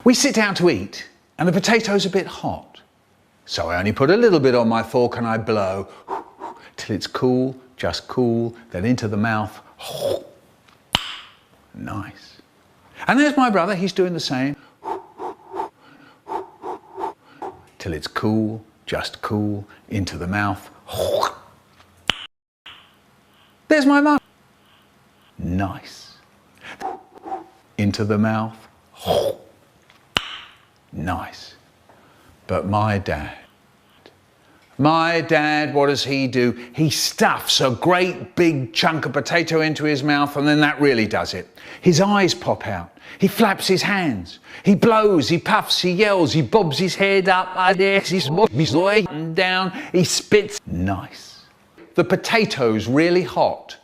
We sit down to eat and the potato's a bit hot. So I only put a little bit on my fork and I blow till it's cool, just cool, then into the mouth. Nice. And there's my brother, he's doing the same. Till it's cool, just cool, into the mouth. There's my mum. Nice. Into the mouth. Nice. But my dad, what does he do? He stuffs a great big chunk of potato into his mouth, and then that really does it. His eyes pop out. He flaps his hands. He blows, he puffs, he yells, he bobs his head up like this, he bobs his way down, he spits. Nice. The potato's really hot.